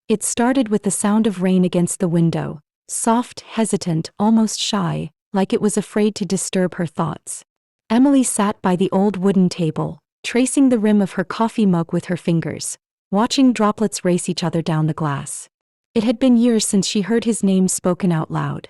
It started with the sound of rain against the window, soft, hesitant, almost shy, like it was afraid to disturb her thoughts. Emily sat by the old wooden table, tracing the rim of her coffee mug with her fingers, watching droplets race each other down the glass. It had been years since she heard his name spoken out loud.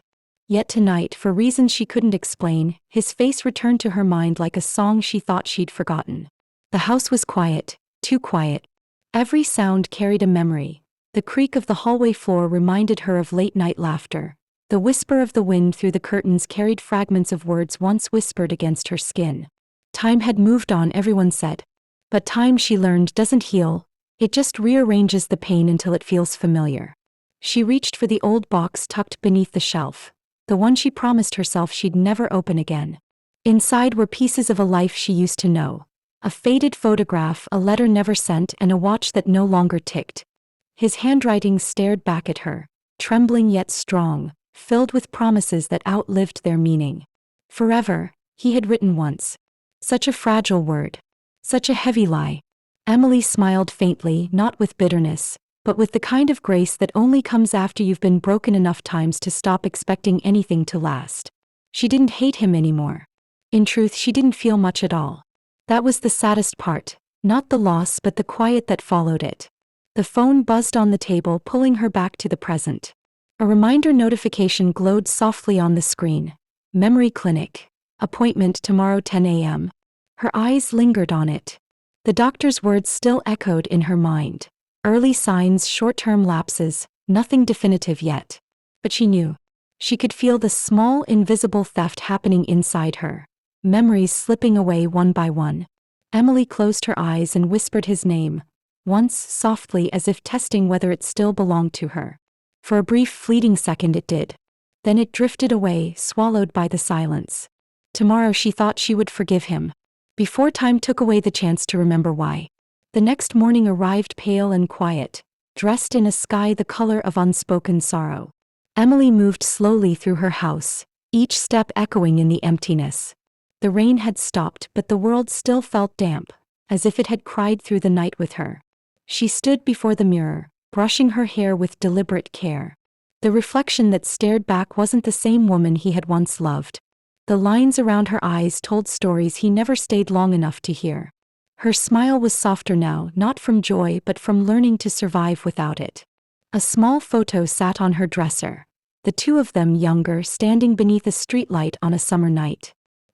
Yet tonight, for reasons she couldn't explain, his face returned to her mind like a song she thought she'd forgotten. The house was quiet, too quiet. Every sound carried a memory. The creak of the hallway floor reminded her of late-night laughter. The whisper of the wind through the curtains carried fragments of words once whispered against her skin. Time had moved on, everyone said. But time, she learned, doesn't heal. It just rearranges the pain until it feels familiar. She reached for the old box tucked beneath the shelf, the one she promised herself she'd never open again. Inside were pieces of a life she used to know. A faded photograph, a letter never sent, and a watch that no longer ticked. His handwriting stared back at her, trembling yet strong, filled with promises that outlived their meaning. Forever, he had written once. Such a fragile word. Such a heavy lie. Emily smiled faintly, not with bitterness, but with the kind of grace that only comes after you've been broken enough times to stop expecting anything to last. She didn't hate him anymore. In truth, she didn't feel much at all. That was the saddest part, not the loss but the quiet that followed it. The phone buzzed on the table, pulling her back to the present. A reminder notification glowed softly on the screen. Memory Clinic. Appointment tomorrow 10 a.m. Her eyes lingered on it. The doctor's words still echoed in her mind. Early signs, short-term lapses, nothing definitive yet. But she knew. She could feel the small, invisible theft happening inside her. Memories slipping away one by one. Emily closed her eyes and whispered his name, once softly as if testing whether it still belonged to her. For a brief fleeting second it did. Then it drifted away, swallowed by the silence. Tomorrow she thought she would forgive him. Before time took away the chance to remember why. The next morning arrived pale and quiet, dressed in a sky the color of unspoken sorrow. Emily moved slowly through her house, each step echoing in the emptiness. The rain had stopped, but the world still felt damp, as if it had cried through the night with her. She stood before the mirror, brushing her hair with deliberate care. The reflection that stared back wasn't the same woman he had once loved. The lines around her eyes told stories he never stayed long enough to hear. Her smile was softer now, not from joy but from learning to survive without it. A small photo sat on her dresser. The two of them younger, standing beneath a streetlight on a summer night.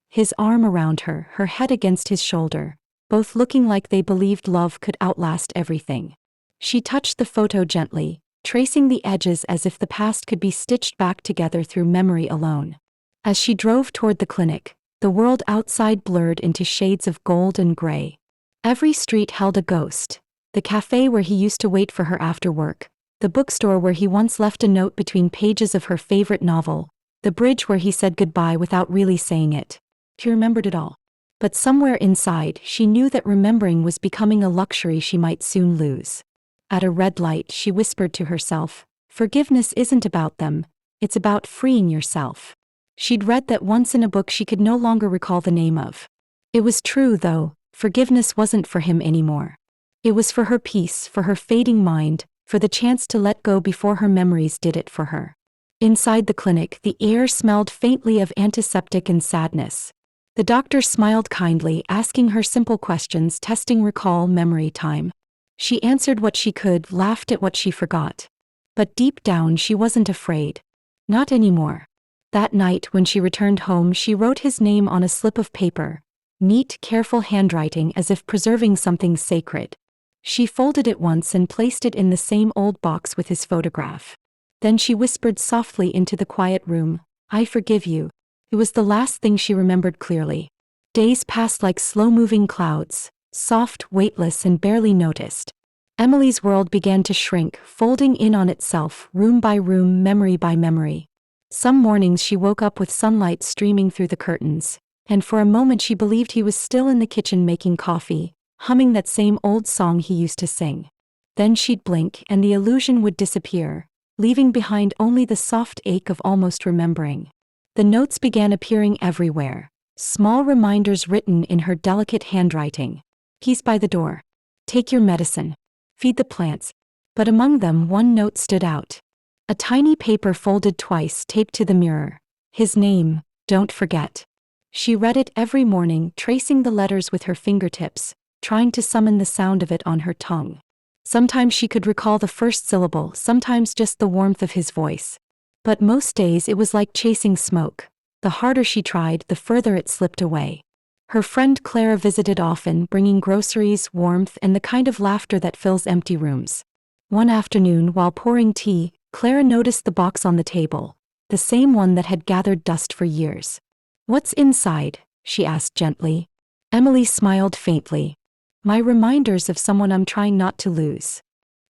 His arm around her, her head against his shoulder, both looking like they believed love could outlast everything. She touched the photo gently, tracing the edges as if the past could be stitched back together through memory alone. As she drove toward the clinic, the world outside blurred into shades of gold and gray. Every street held a ghost. The cafe where he used to wait for her after work, the bookstore where he once left a note between pages of her favorite novel, the bridge where he said goodbye without really saying it. She remembered it all. But somewhere inside, she knew that remembering was becoming a luxury she might soon lose. At a red light, she whispered to herself, "Forgiveness isn't about them, it's about freeing yourself." She'd read that once in a book she could no longer recall the name of. It was true, though. Forgiveness wasn't for him anymore. It was for her peace, for her fading mind, for the chance to let go before her memories did it for her. Inside the clinic, the air smelled faintly of antiseptic and sadness. The doctor smiled kindly, asking her simple questions, testing recall, memory, time. She answered what she could, laughed at what she forgot. But deep down she wasn't afraid. Not anymore. That night when she returned home, she wrote his name on a slip of paper. Neat, careful handwriting, as if preserving something sacred. She folded it once and placed it in the same old box with his photograph. Then she whispered softly into the quiet room, "I forgive you." It was the last thing she remembered clearly. Days passed like slow-moving clouds, soft, weightless, and barely noticed. Emily's world began to shrink, folding in on itself, room by room, memory by memory. Some mornings she woke up with sunlight streaming through the curtains, and for a moment she believed he was still in the kitchen making coffee, humming that same old song he used to sing. Then she'd blink and the illusion would disappear, leaving behind only the soft ache of almost remembering. The notes began appearing everywhere, small reminders written in her delicate handwriting. "He's by the door. Take your medicine. Feed the plants." But among them one note stood out. A tiny paper folded twice taped to the mirror. His name, don't forget. She read it every morning, tracing the letters with her fingertips, trying to summon the sound of it on her tongue. Sometimes she could recall the first syllable, sometimes just the warmth of his voice. But most days it was like chasing smoke. The harder she tried, the further it slipped away. Her friend Clara visited often, bringing groceries, warmth, and the kind of laughter that fills empty rooms. One afternoon, while pouring tea, Clara noticed the box on the table, the same one that had gathered dust for years. "What's inside?" she asked gently. Emily smiled faintly. "My reminders of someone I'm trying not to lose."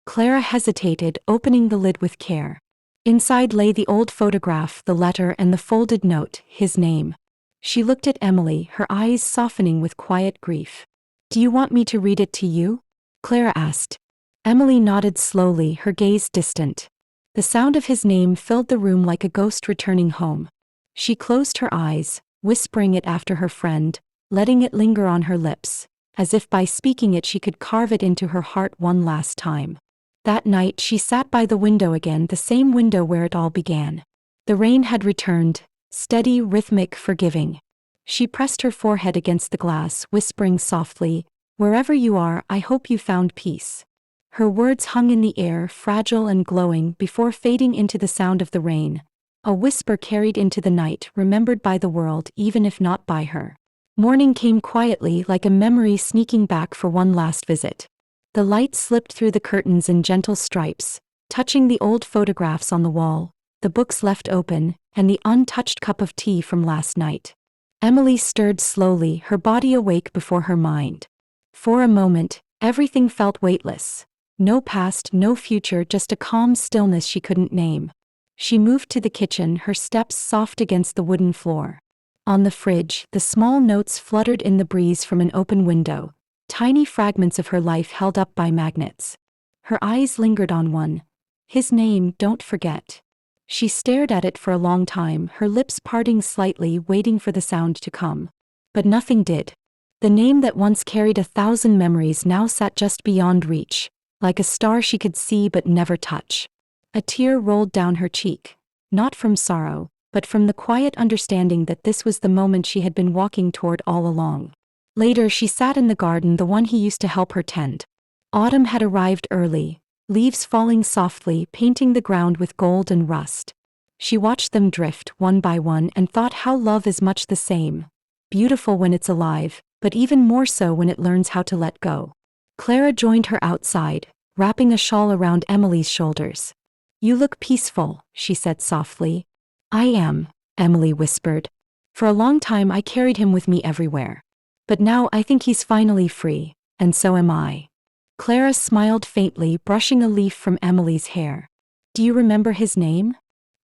Clara hesitated, opening the lid with care. Inside lay the old photograph, the letter, and the folded note, his name. She looked at Emily, her eyes softening with quiet grief. "Do you want me to read it to you?" Clara asked. Emily nodded slowly, her gaze distant. The sound of his name filled the room like a ghost returning home. She closed her eyes, whispering it after her friend, letting it linger on her lips, as if by speaking it she could carve it into her heart one last time. That night she sat by the window again, the same window where it all began. The rain had returned, steady, rhythmic, forgiving. She pressed her forehead against the glass, whispering softly, "Wherever you are, I hope you found peace." Her words hung in the air, fragile and glowing, before fading into the sound of the rain. A whisper carried into the night, remembered by the world, even if not by her. Morning came quietly, like a memory sneaking back for one last visit. The light slipped through the curtains in gentle stripes, touching the old photographs on the wall, the books left open, and the untouched cup of tea from last night. Emily stirred slowly, her body awake before her mind. For a moment, everything felt weightless. No past, no future, just a calm stillness she couldn't name. She moved to the kitchen, her steps soft against the wooden floor. On the fridge, the small notes fluttered in the breeze from an open window, tiny fragments of her life held up by magnets. Her eyes lingered on one. His name, don't forget. She stared at it for a long time, her lips parting slightly, waiting for the sound to come. But nothing did. The name that once carried 1,000 memories now sat just beyond reach, like a star she could see but never touch. A tear rolled down her cheek, not from sorrow, but from the quiet understanding that this was the moment she had been walking toward all along. Later she sat in the garden, the one he used to help her tend. Autumn had arrived early, leaves falling softly, painting the ground with gold and rust. She watched them drift, one by one, and thought how love is much the same. Beautiful when it's alive, but even more so when it learns how to let go. Clara joined her outside, wrapping a shawl around Emily's shoulders. "You look peaceful," she said softly. "I am," Emily whispered. "For a long time I carried him with me everywhere. But now I think he's finally free, and so am I." Clara smiled faintly, brushing a leaf from Emily's hair. "Do you remember his name?"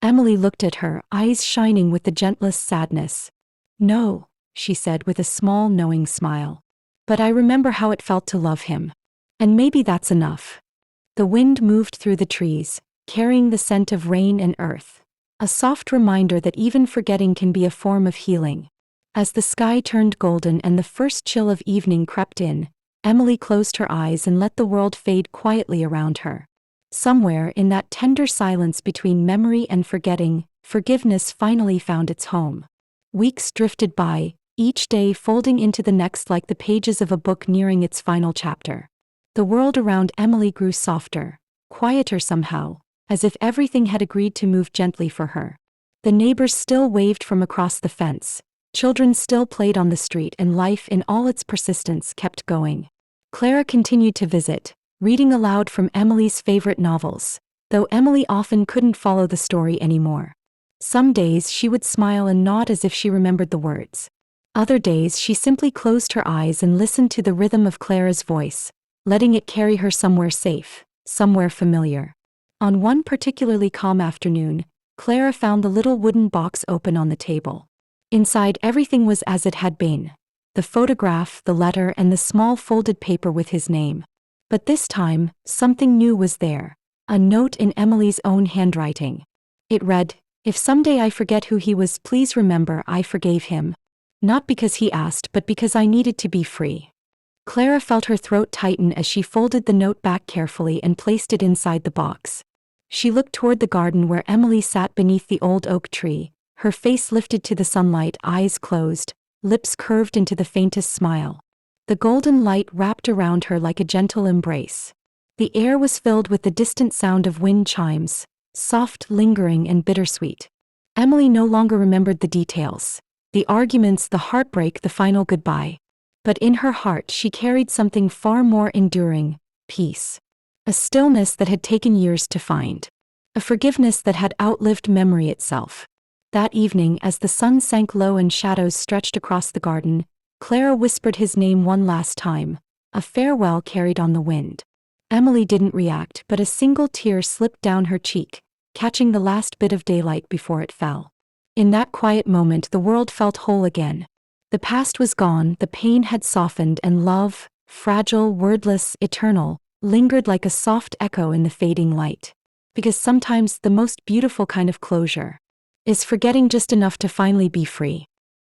Emily looked at her, eyes shining with the gentlest sadness. "No," she said with a small, knowing smile. "But I remember how it felt to love him. And maybe that's enough." The wind moved through the trees, carrying the scent of rain and earth. A soft reminder that even forgetting can be a form of healing. As the sky turned golden and the first chill of evening crept in, Emily closed her eyes and let the world fade quietly around her. Somewhere in that tender silence between memory and forgetting, forgiveness finally found its home. Weeks drifted by, each day folding into the next like the pages of a book nearing its final chapter. The world around Emily grew softer, quieter somehow, as if everything had agreed to move gently for her. The neighbors still waved from across the fence. Children still played on the street, and life in all its persistence kept going. Clara continued to visit, reading aloud from Emily's favorite novels, though Emily often couldn't follow the story anymore. Some days she would smile and nod as if she remembered the words. Other days she simply closed her eyes and listened to the rhythm of Clara's voice, letting it carry her somewhere safe, somewhere familiar. On one particularly calm afternoon, Clara found the little wooden box open on the table. Inside, everything was as it had been. The photograph, the letter, and the small folded paper with his name. But this time, something new was there. A note in Emily's own handwriting. It read, "If someday I forget who he was, please remember I forgave him. Not because he asked, but because I needed to be free." Clara felt her throat tighten as she folded the note back carefully and placed it inside the box. She looked toward the garden where Emily sat beneath the old oak tree, her face lifted to the sunlight, eyes closed, lips curved into the faintest smile. The golden light wrapped around her like a gentle embrace. The air was filled with the distant sound of wind chimes, soft, lingering, and bittersweet. Emily no longer remembered the details. The arguments, the heartbreak, the final goodbye. But in her heart she carried something far more enduring: peace. A stillness that had taken years to find. A forgiveness that had outlived memory itself. That evening, as the sun sank low and shadows stretched across the garden, Clara whispered his name one last time, a farewell carried on the wind. Emily didn't react, but a single tear slipped down her cheek, catching the last bit of daylight before it fell. In that quiet moment the world felt whole again. The past was gone, the pain had softened, and love, fragile, wordless, eternal, lingered like a soft echo in the fading light. Because sometimes the most beautiful kind of closure is forgetting just enough to finally be free.